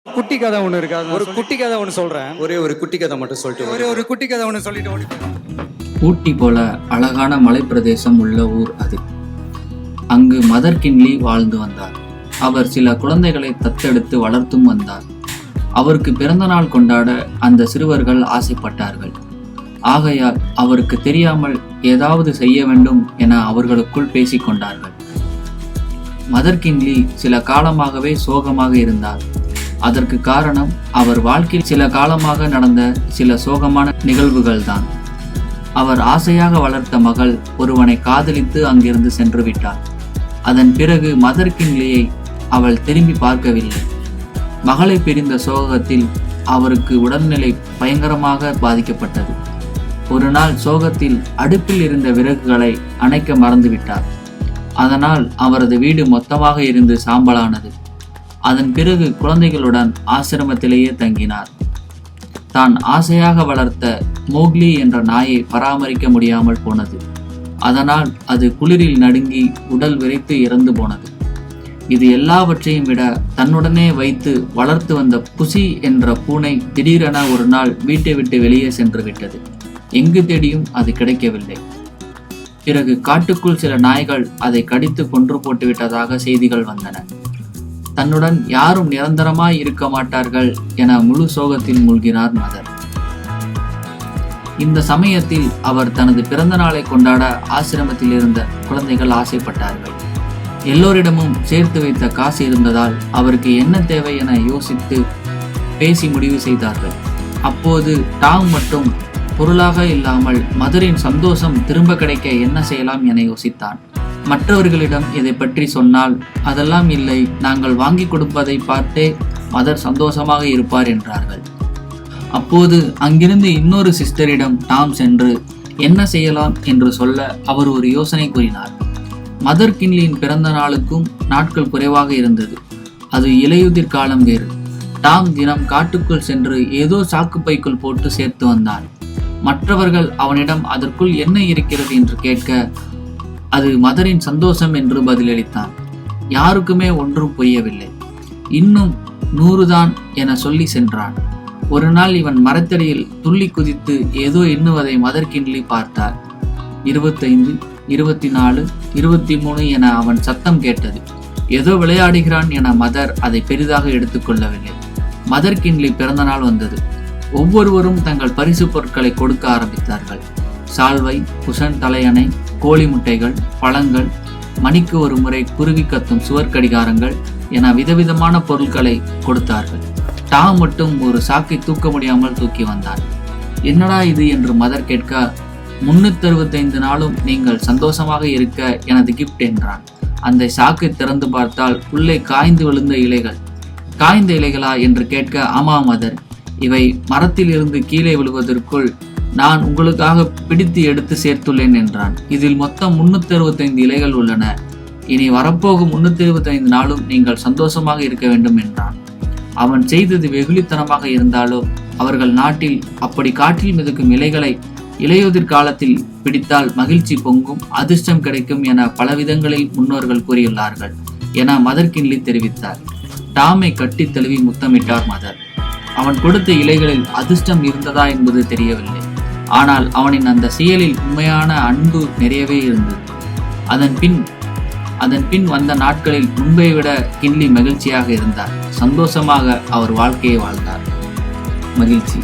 குட்டி கதை ஒன்று இருக்கு. ஒரு குட்டி கதை ஒன்று சொல்றேன். ஒரே ஒரு குட்டி கதை மட்டும் சொல்லிட்டு ஒரு குட்டி கதை ஒன்று சொல்லிட்டு ஓடி போயிடுறேன். ஊட்டி போல அழகான மலைப்பிரதேசம் உள்ள ஊர் அது. அங்கு மதர் கின்லி வாழ்ந்து வந்தார். அவர் சில குழந்தைகளை தத்தெடுத்து வளர்த்தும் வந்தார். அவருக்கு பிறந்த நாள் கொண்டாட அந்த சிறுவர்கள் ஆசைப்பட்டார்கள். ஆகையால் அவருக்கு தெரியாமல் ஏதாவது செய்ய வேண்டும் என அவர்களுக்குள் பேசிக்கொண்டார்கள். மதர் கின்லி சில காலமாகவே சோகமாக இருந்தார். அதற்கு காரணம் அவர் வாழ்க்கையில் சில காலமாக நடந்த சில சோகமான நிகழ்வுகள் தான். அவர் ஆசையாக வளர்த்த மகள் ஒருவனை காதலித்து அங்கிருந்து சென்று விட்டார். அதன் பிறகு மதர் கின்லியை அவள் திரும்பி பார்க்கவில்லை. மகளை பிரிந்த சோகத்தில் அவருக்கு உடல்நிலை பயங்கரமாக பாதிக்கப்பட்டது. ஒரு நாள் சோகத்தில் அடுப்பில் இருந்த விறகுகளை அணைக்க மறந்துவிட்டார். அதனால் அவரது வீடு மொத்தமாக இருந்து சாம்பலானது. அதன் பிறகு குழந்தைகளுடன் ஆசிரமத்திலேயே தங்கினார். தான் ஆசையாக வளர்த்த மோக்லி என்ற நாயை பராமரிக்க முடியாமல் போனது. அதனால் அது குளிரில் நடுங்கி உடல் விரைத்து இறந்து போனது. இது எல்லாவற்றையும் விட தன்னுடனே வைத்து வளர்த்து வந்த புசி என்ற பூனை திடீரென ஒரு நாள் வீட்டை விட்டு வெளியே சென்று விட்டது. எங்கு தேடியும் அது கிடைக்கவில்லை. பிறகு காட்டுக்குள் சில நாய்கள் அதை கடித்து கொன்று போட்டு விட்டதாக செய்திகள் வந்தன. தன்னுடன் யாரும் நிரந்தரமாய் இருக்க மாட்டார்கள் என முழு சோகத்தில் மூழ்கினார் மதர். இந்த சமயத்தில் அவர் தனது பிறந்த நாளை கொண்டாட ஆசிரமத்தில் இருந்த குழந்தைகள் ஆசைப்பட்டார்கள். எல்லோரிடமும் சேர்த்து வைத்த காசு இருந்ததால் அவருக்கு என்ன தேவை என யோசித்து பேசி முடிவு செய்தார்கள். அப்போது டாம் மட்டும் பொருளாக இல்லாமல் மதரின் சந்தோஷம் திரும்ப கிடைக்க என்ன செய்யலாம் என யோசித்தான். மற்றவர்களிடம் இதை பற்றி சொன்னால் அதெல்லாம் இல்லை, நாங்கள் வாங்கி கொடுப்பதை பார்த்தே மதர் சந்தோஷமாக இருப்பார் என்றார்கள். அப்போது அங்கிருந்து இன்னொரு சிஸ்டரிடம் டாம் சென்று என்ன செய்யலாம் என்று சொல்ல அவர் ஒரு யோசனை கூறினார். மதர் கின்லியின் பிறந்த நாளுக்கும் நாட்கள் குறைவாக இருந்தது. அது இலையுதிர் காலம் வேறு. டாம் தினம் காட்டுக்குள் சென்று ஏதோ சாக்குப்பைக்குள் போட்டு சேர்த்து வந்தான். மற்றவர்கள் அவனிடம் அதற்குள் என்ன இருக்கிறது என்று கேட்க அது மதரின் சந்தோஷம் என்று பதிலளித்தான். யாருக்குமே ஒன்றும் புரியவில்லை. இன்னும் 100 தான் என சொல்லி சென்றான். ஒரு நாள் இவன் மரத்தடியில் துள்ளி குதித்து ஏதோ எண்ணுவதை மதர் கின்லி பார்த்தார். 25, 24, 23 என அவன் சத்தம் கேட்டது. ஏதோ விளையாடுகிறான் என மதர் அதை பெரிதாக எடுத்துக்கொள்ளவில்லை. மதர் கின்லி பிறந்த நாள் வந்தது. ஒவ்வொருவரும் தங்கள் பரிசு பொருட்களை கொடுக்க ஆரம்பித்தார்கள். சால்வை, குஷன் தலையணை, கோழி முட்டைகள், பழங்கள், மணிக்கு ஒரு முறை குருவி கத்தும் சுவர் கடிகாரங்கள் என விதவிதமான பொருட்களை கொடுத்தார்கள். டாம் மட்டும் ஒரு சாக்கை தூக்க முடியாமல் தூக்கி வந்தான். என்னடா இது என்று மதர் கேட்க 365 நாளும் நீங்கள் சந்தோஷமாக இருக்க எனது கிஃப்ட் என்றான். அந்த சாக்கை திறந்து பார்த்தால் உள்ளே காய்ந்து விழுந்த இலைகள். காய்ந்த இலைகளா என்று கேட்க ஆமா மதர், இவை மரத்தில் இருந்து கீழே விழுவதற்குள் நான் உங்களுக்காக பிடித்து எடுத்து சேர்த்துள்ளேன் என்றான். இதில் மொத்தம் 365 இலைகள் உள்ளன. இனி வரப்போகும் 365 நாளும் நீங்கள் சந்தோஷமாக இருக்க வேண்டும் என்றான். அவன் செய்தது வெகுளித்தனமாக இருந்தாலும் அவர்கள் நாட்டில் அப்படி காற்றில் மிதக்கும் இலைகளை இலையுதிர் காலத்தில் பிடித்தால் மகிழ்ச்சி பொங்கும், அதிர்ஷ்டம் கிடைக்கும் என பலவிதங்களில் முன்னோர்கள் கூறியுள்ளார்கள் என மதர் கின்லி தெரிவித்தார். டாமை கட்டி தழுவி முத்தமிட்டார் மதர். அவன் கொடுத்த இலைகளில் அதிர்ஷ்டம் இருந்ததா என்பது தெரியவில்லை. ஆனால் அவனின் அந்த செயலில் உண்மையான அன்பு நிறையவே இருந்தது. அதன் பின் வந்த நாட்களில் முன்பை விட கின்லி மகிழ்ச்சியாக இருந்தார். சந்தோஷமாக அவர் வாழ்க்கையை வாழ்ந்தார். மகிழ்ச்சி.